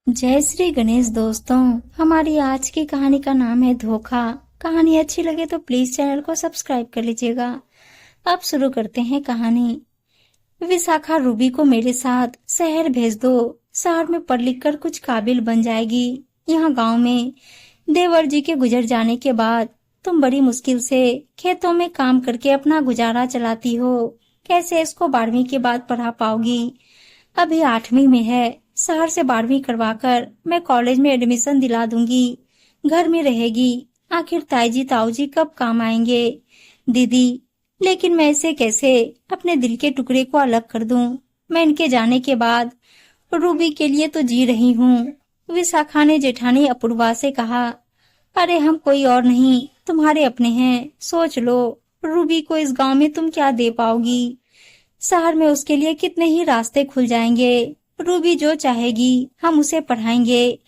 जय श्री गणेश दोस्तों। हमारी आज की कहानी का नाम है धोखा। कहानी अच्छी लगे तो प्लीज चैनल को सब्सक्राइब कर लीजिएगा। अब शुरू करते हैं कहानी। विशाखा, रूबी को मेरे साथ शहर भेज दो। शहर में पढ़ लिख कर कुछ काबिल बन जाएगी। यहाँ गांव में देवर जी के गुजर जाने के बाद तुम बड़ी मुश्किल से खेतों में काम करके अपना गुजारा चलाती हो। कैसे इसको 12वीं के बाद पढ़ा पाओगी? अभी 8वीं में है। शहर से 12वीं करवाकर मैं कॉलेज में एडमिशन दिला दूंगी। घर में रहेगी। आखिर ताईजी ताऊजी कब काम आएंगे? दीदी, लेकिन मैं इसे कैसे अपने दिल के टुकड़े को अलग कर दूं? मैं इनके जाने के बाद रूबी के लिए तो जी रही हूँ। विशाखा ने जेठानी अपूर्वा से कहा, अरे हम कोई और नहीं, तुम्हारे अपने हैं। सोच लो, रूबी को इस गांव में तुम क्या दे पाओगी? शहर में उसके लिए कितने ही रास्ते खुल जाएंगे। रूबी जो चाहेगी हम उसे पढ़ाएंगे।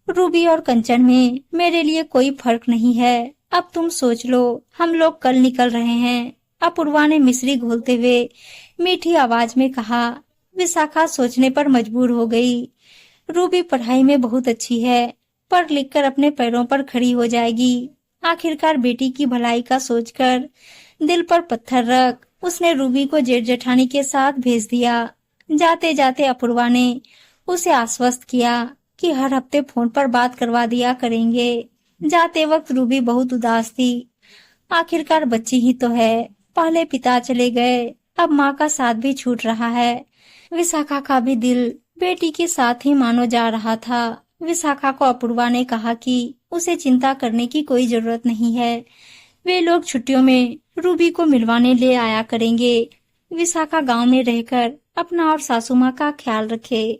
रूबी और कंचन में मेरे लिए कोई फर्क नहीं है। अब तुम सोच लो, हम लोग कल निकल रहे हैं। अपूर्वा ने मिश्री घोलते हुए मीठी आवाज में कहा। विशाखा सोचने पर मजबूर हो गई। रूबी पढ़ाई में बहुत अच्छी है। पढ़ लिख कर अपने पैरों पर खड़ी हो जाएगी। आखिरकार बेटी की भलाई का सोचकर दिल पर पत्थर रख उसने रूबी को जेठ जेठानी के साथ भेज दिया। जाते जाते अपूर्वा ने उसे आश्वस्त किया कि हर हफ्ते फोन पर बात करवा दिया करेंगे। जाते वक्त रूबी बहुत उदास थी। आखिरकार बच्ची ही तो है। पहले पिता चले गए, अब माँ का साथ भी छूट रहा है। विशाखा का भी दिल बेटी के साथ ही मानो जा रहा था। विशाखा को अपूर्वा ने कहा कि उसे चिंता करने की कोई जरूरत नहीं है। वे लोग छुट्टियों में रूबी को मिलवाने ले आया करेंगे। विशाखा गांव में रहकर अपना और सासू माँ का ख्याल रखे।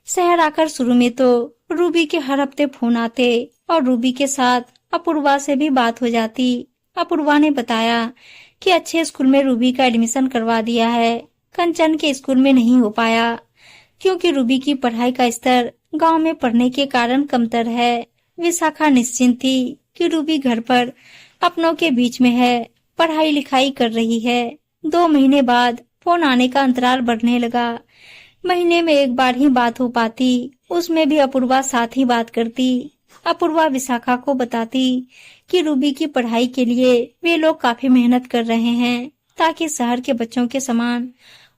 शहर आकर शुरू में तो रूबी के हर हफ्ते फोन आते और रूबी के साथ अपूर्वा से भी बात हो जाती। अपूर्वा ने बताया कि अच्छे स्कूल में रूबी का एडमिशन करवा दिया है। कंचन के स्कूल में नहीं हो पाया क्योंकि रूबी की पढ़ाई का स्तर गांव में पढ़ने के कारण कमतर है। विशाखा निश्चिंत थी कि रूबी घर पर अपनों के बीच में है, पढ़ाई लिखाई कर रही है। 2 महीने बाद फोन आने का अंतराल बढ़ने लगा। महीने में एक बार ही बात हो पाती, उसमें भी अपूर्वा साथ ही बात करती। अपूर्वा विशाखा को बताती कि रूबी की पढ़ाई के लिए वे लोग काफी मेहनत कर रहे हैं ताकि शहर के बच्चों के समान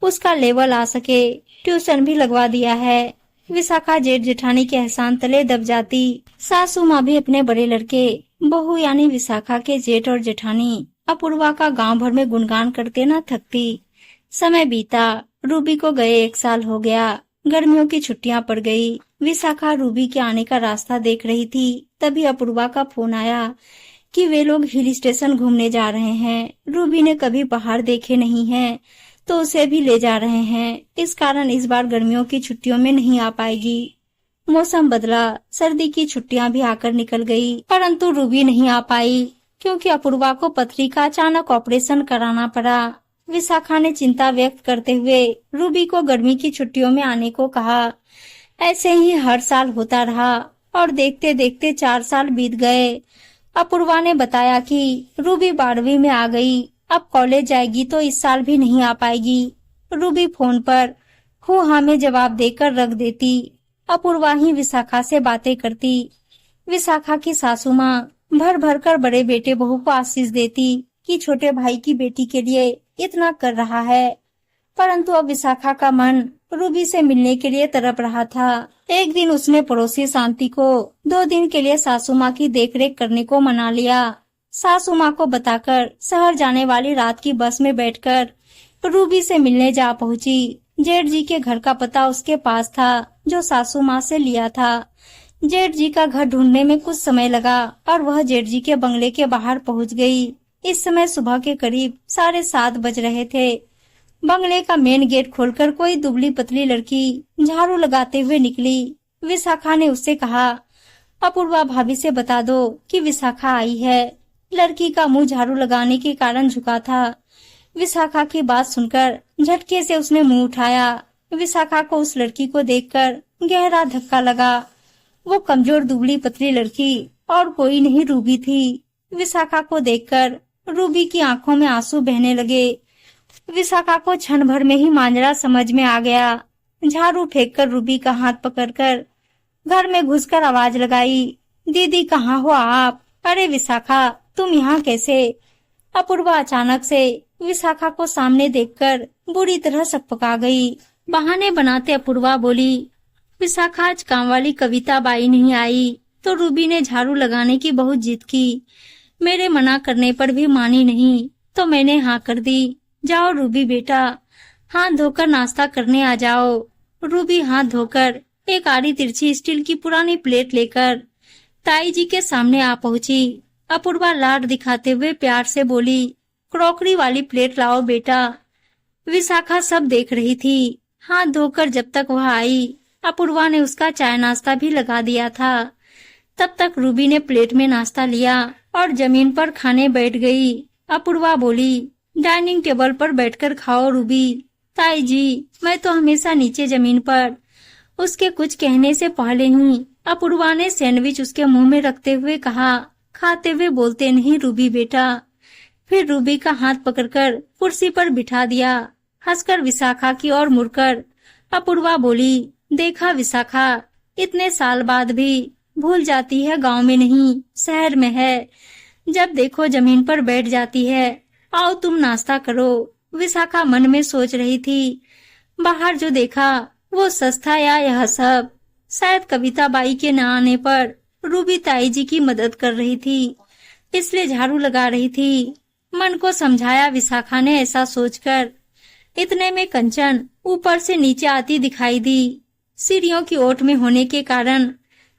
उसका लेवल आ सके। ट्यूशन भी लगवा दिया है। विशाखा जेठ जेठानी के एहसान तले दब जाती। सासू माँ भी अपने बड़े लड़के बहू यानी विशाखा के जेठ और जेठानी अपूर्वा का गांव भर में गुणगान करते न थकती। समय बीता। रूबी को गए 1 साल हो गया। गर्मियों की छुट्टियां पड़ गई। विशाखा रूबी के आने का रास्ता देख रही थी। तभी अपूर्वा का फोन आया कि वे लोग हिल स्टेशन घूमने जा रहे हैं। रूबी ने कभी पहाड़ देखे नहीं हैं, तो उसे भी ले जा रहे हैं। इस कारण इस बार गर्मियों की छुट्टियों में नहीं आ पाएगी। मौसम बदला, सर्दी की छुट्टियां भी आकर निकल गई, परंतु रूबी नहीं आ पाई क्योंकि अपूर्वा को पथरी का अचानक ऑपरेशन कराना पड़ा। विशाखा ने चिंता व्यक्त करते हुए रूबी को गर्मी की छुट्टियों में आने को कहा। ऐसे ही हर साल होता रहा और देखते देखते 4 साल बीत गए। अपूर्वा ने बताया कि रूबी 12वीं में आ गई। अब कॉलेज जाएगी तो इस साल भी नहीं आ पाएगी। रूबी फोन पर हो हाँ में जवाब देकर रख देती। अपूर्वा ही विशाखा से बातें करती। विशाखा की सासू माँ भर भर कर बड़े बेटे बहू को आशीष देती कि छोटे भाई की बेटी के लिए इतना कर रहा है। परंतु अब विशाखा का मन रूबी से मिलने के लिए तड़प रहा था। एक दिन उसने पड़ोसी शांति को 2 दिन के लिए सासू माँ की देखरेख करने को मना लिया। सासू माँ को बताकर शहर जाने वाली रात की बस में बैठकर रूबी से मिलने जा पहुंची। जेठ जी के घर का पता उसके पास था जो सासू माँ से लिया था। जेठ जी का घर ढूंढने में कुछ समय लगा और वह जेठ जी के बंगले के बाहर पहुंच गई। इस समय सुबह के करीब 7:30 बज रहे थे। बंगले का मेन गेट खोलकर कोई दुबली पतली लड़की झाड़ू लगाते हुए निकली। विशाखा ने उससे कहा, अपूर्वा भाभी से बता दो कि विशाखा आई है। लड़की का मुंह झाड़ू लगाने के कारण झुका था। विशाखा की बात सुनकर झटके से उसने मुंह उठाया। विशाखा को उस लड़की को देखकर गहरा धक्का लगा। वो कमजोर दुबली पतली लड़की और कोई नहीं रूबी थी। विशाखा को देखकर रूबी की आंखों में आंसू बहने लगे। विशाखा को क्षण भर में ही मांजरा समझ में आ गया। झाड़ू फेंककर रूबी का हाथ पकड़कर घर में घुसकर आवाज लगाई, दीदी कहाँ हो आप? अरे विशाखा, तुम यहाँ कैसे? अपूर्वा अचानक से विशाखा को सामने देखकर बुरी तरह सकपका गई। बहाने बनाते अपूर्वा बोली, विशाखा आज काम वाली कविता बाई नहीं आई तो रूबी ने झाड़ू लगाने की बहुत जिद की। मेरे मना करने पर भी मानी नहीं तो मैंने हाँ कर दी। जाओ रूबी बेटा, हाथ धोकर नाश्ता करने आ जाओ। रूबी हाथ धोकर एक आड़ी तिरछी स्टील की पुरानी प्लेट लेकर ताई जी के सामने आ पहुंची। अपूर्वा लाड दिखाते हुए प्यार से बोली, क्रॉकरी वाली प्लेट लाओ बेटा। विशाखा सब देख रही थी। हाथ धोकर जब तक वह आई, अपूर्वा ने उसका चाय नाश्ता भी लगा दिया था। तब तक रूबी ने प्लेट में नाश्ता लिया और जमीन पर खाने बैठ गई। अपूर्वा बोली, डाइनिंग टेबल पर बैठकर खाओ रूबी। ताई जी, मैं तो हमेशा नीचे जमीन पर। उसके कुछ कहने से पहले ही अपूर्वा ने सैंडविच उसके मुंह में रखते हुए कहा, खाते हुए बोलते नहीं रूबी बेटा। फिर रूबी का हाथ पकड़कर कुर्सी पर बिठा दिया। हंसकर विशाखा की ओर मुड़कर अपूर्वा बोली, देखा विशाखा, इतने साल बाद भी भूल जाती है, गांव में नहीं शहर में है। जब देखो जमीन पर बैठ जाती है। आओ तुम नाश्ता करो। विशाखा मन में सोच रही थी, बाहर जो देखा वो सच था या यह सब? शायद कविता बाई के न आने पर रूबी ताई जी की मदद कर रही थी, इसलिए झाड़ू लगा रही थी। मन को समझाया विशाखा ने ऐसा सोचकर। इतने में कंचन ऊपर से नीचे आती दिखाई दी। सीढ़ियों की ओट में होने के कारण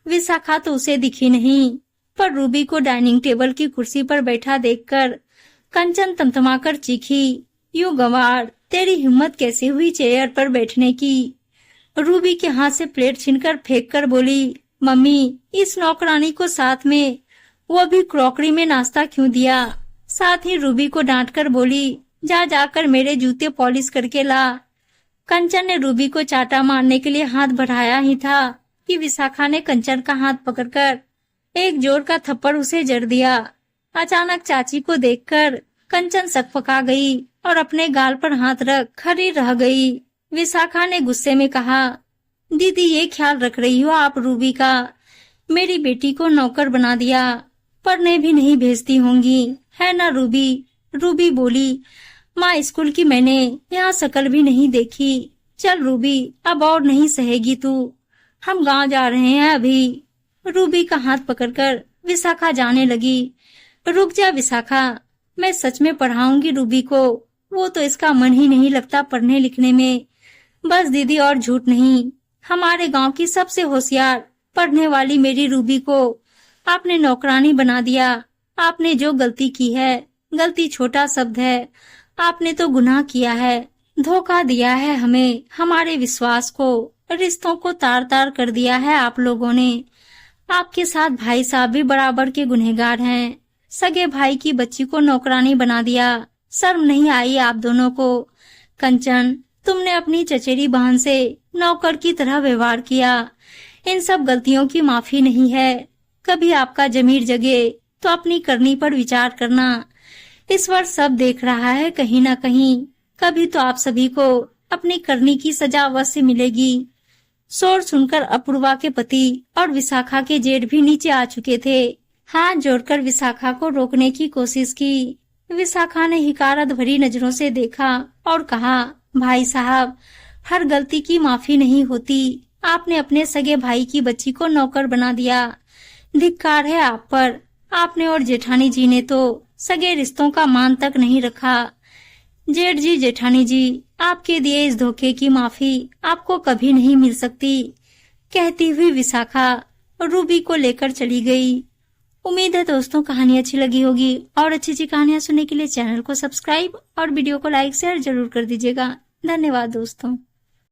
विशाखा तो उसे दिखी नहीं, पर रूबी को डाइनिंग टेबल की कुर्सी पर बैठा देखकर कंचन तमतमाकर चीखी, यूं गंवार, तेरी हिम्मत कैसे हुई चेयर पर बैठने की? रूबी के हाथ से प्लेट छीनकर फेंक कर बोली, मम्मी, इस नौकरानी को साथ में वो भी क्रॉकरी में नाश्ता क्यों दिया? साथ ही रूबी को डांटकर बोली, जा जाकर मेरे जूते पॉलिश करके ला। कंचन ने रूबी को चाटा मारने के लिए हाथ बढ़ाया ही था कि विशाखा ने कंचन का हाथ पकड़कर एक जोर का थप्पड़ उसे जड़ दिया। अचानक चाची को देखकर कंचन सकपका गई और अपने गाल पर हाथ रख खड़ी रह गई। विशाखा ने गुस्से में कहा, दीदी ये ख्याल रख रही हो आप रूबी का? मेरी बेटी को नौकर बना दिया, पढ़ने भी नहीं भेजती होंगी, है ना रूबी? रूबी बोली, माँ स्कूल की मैंने यहाँ शकल भी नहीं देखी। चल रूबी, अब और नहीं सहेगी तू, हम गांव जा रहे हैं अभी। रूबी का हाथ पकड़कर विशाखा जाने लगी। रुक जा विशाखा, मैं सच में पढ़ाऊंगी रूबी को, वो तो इसका मन ही नहीं लगता पढ़ने लिखने में। बस दीदी और झूठ नहीं, हमारे गांव की सबसे होशियार पढ़ने वाली मेरी रूबी को आपने नौकरानी बना दिया। आपने जो गलती की है, गलती छोटा शब्द है, आपने तो गुनाह किया है, धोखा दिया है हमें, हमारे विश्वास को, रिश्तों को तार तार कर दिया है आप लोगों ने। आपके साथ भाई साहब भी बराबर के गुनहगार हैं। सगे भाई की बच्ची को नौकरानी बना दिया, शर्म नहीं आई आप दोनों को? कंचन, तुमने अपनी चचेरी बहन से नौकर की तरह व्यवहार किया। इन सब गलतियों की माफी नहीं है। कभी आपका जमीर जगे तो अपनी करनी पर विचार करना। ईश्वर सब देख रहा है कहीं न कहीं, कभी तो आप सभी को अपनी करनी की सजा अवश्य मिलेगी। शोर सुनकर अपूर्वा के पति और विशाखा के जेठ भी नीचे आ चुके थे। हाथ जोड़कर विशाखा को रोकने की कोशिश की। विशाखा ने हिकारत भरी नजरों से देखा और कहा, भाई साहब, हर गलती की माफी नहीं होती। आपने अपने सगे भाई की बच्ची को नौकर बना दिया। धिक्कार है आप पर। आपने और जेठानी जी ने तो सगे रिश्तों का मान तक नहीं रखा। जेठ जी, जेठानी जी, आपके दिए इस धोखे की माफी आपको कभी नहीं मिल सकती। कहती हुई विशाखा रूबी को लेकर चली गई। उम्मीद है दोस्तों कहानी अच्छी लगी होगी, और अच्छी अच्छी कहानियां सुनने के लिए चैनल को सब्सक्राइब और वीडियो को लाइक शेयर जरूर कर दीजिएगा। धन्यवाद दोस्तों।